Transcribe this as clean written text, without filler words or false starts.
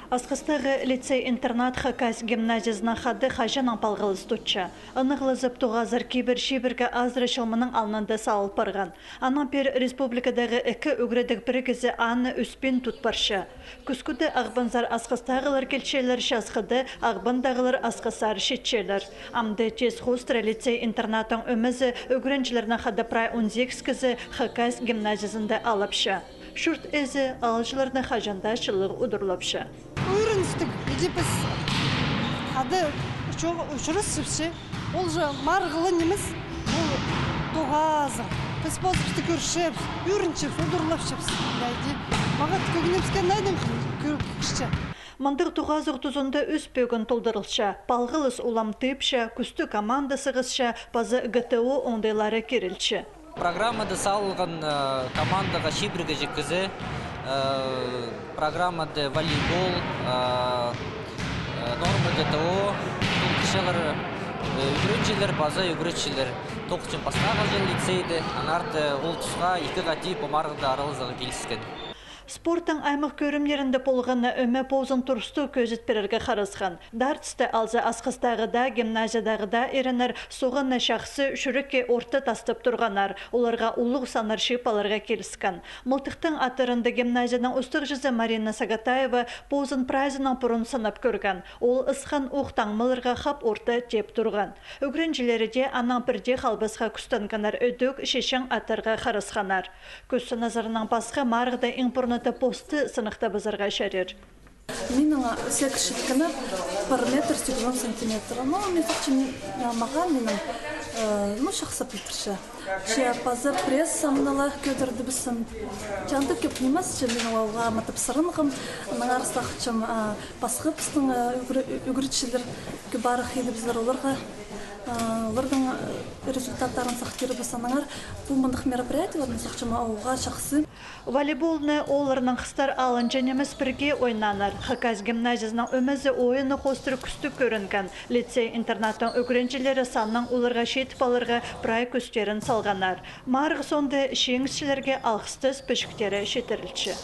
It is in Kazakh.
Асқыстағы лицей-интернат Хакас гимназиясына хады хажан ампалғылыз тұтча. Анығылызып туғазыр кейбір шебірге азырышылмының алнында сауыл парған. Анампер республикадағы әкі үгредік бірігізі аны үспен тұтпаршы. Күскуді ағбанзар асқыстағылар келчелер шасқыды, ағбандағылар асқысар шетчелер. Амды тез хустра лицей-интернатын өмізі үгренчілеріне хады прай 18 кізі Хакас гимназиясында алапшы. Шурт әзі алжыларына хажанда шылығы ұдырлапшы. Үйріністік, едепіз қады үшіріс сіпші, ол жа марғылы неміз, ол тоғазы. Біз бозыпсты көршіп, үйрінчіп, ұдырлапшыпс. Мағат көгінемскен найдың көркішчі. Мандық туғаз ұқтызында үз пөгін толдырылша, палғылыс улам тыпша, күсті командасығызша, пазы ГТО оңдайлары керілші. Программада салған командаға шибірге жекізі, программада волейбол, норма ГТО, кішілер үгіріншілер, база үгіріншілер. Тоқчын паснаға жел лицейді, анарды ол тұсға 2 ғати помарғыда аралызығы келіскен. Спорттың аймақ көрімлерінде болғаны өме позын тұрысты көзітперерге қарызған. Дартысты алза асқыстағыда, гимназиядағыда ерінер соғынны шақсы шүрікке орты тастып тұрғанар. Оларға ұлық санар шипаларға келіскен. Мұлтықтың атырынды гимназияның ұстық жүзі Марина Сагатаева позын прайзынан бұрын санап көрген. Ол ысқан ұқтан мылырға қап орты теп тұрған. Үгірінжілері де анан бірде қалбысқа күстанғанар өдік шешен атырға қарызғанар. Көсі назарынан басқа марғыда импорны посты сынықта базарға шәрер. Менің секшіткіні 1 метр 80 сантиметр. Но мен сақчын маған менің шақса пілтірші. Пазы пресс самынала көдірді бісім. Жанды көп немес, менің олға матып сырынғым. Нағарыстақчым басқы бістің үгірітшілер көбарық еді біздер оларға. Олардың результаттарын сақтері бісаныңар. Бұл мұндық мероприятияларын сақчыма ауға шақсы. Волейболны оларының қыстар алын жәнеміз бірге ойнанар. Хакас гимназиясының өмізі ойыны қостыры күсті көрінген. Лицей-интернаттың өкіренчілері санның оларға шетіп алырға прай күстерін салғанар. Марғы сонды шеңізшілерге алқыстыз пішіктері шетірілші.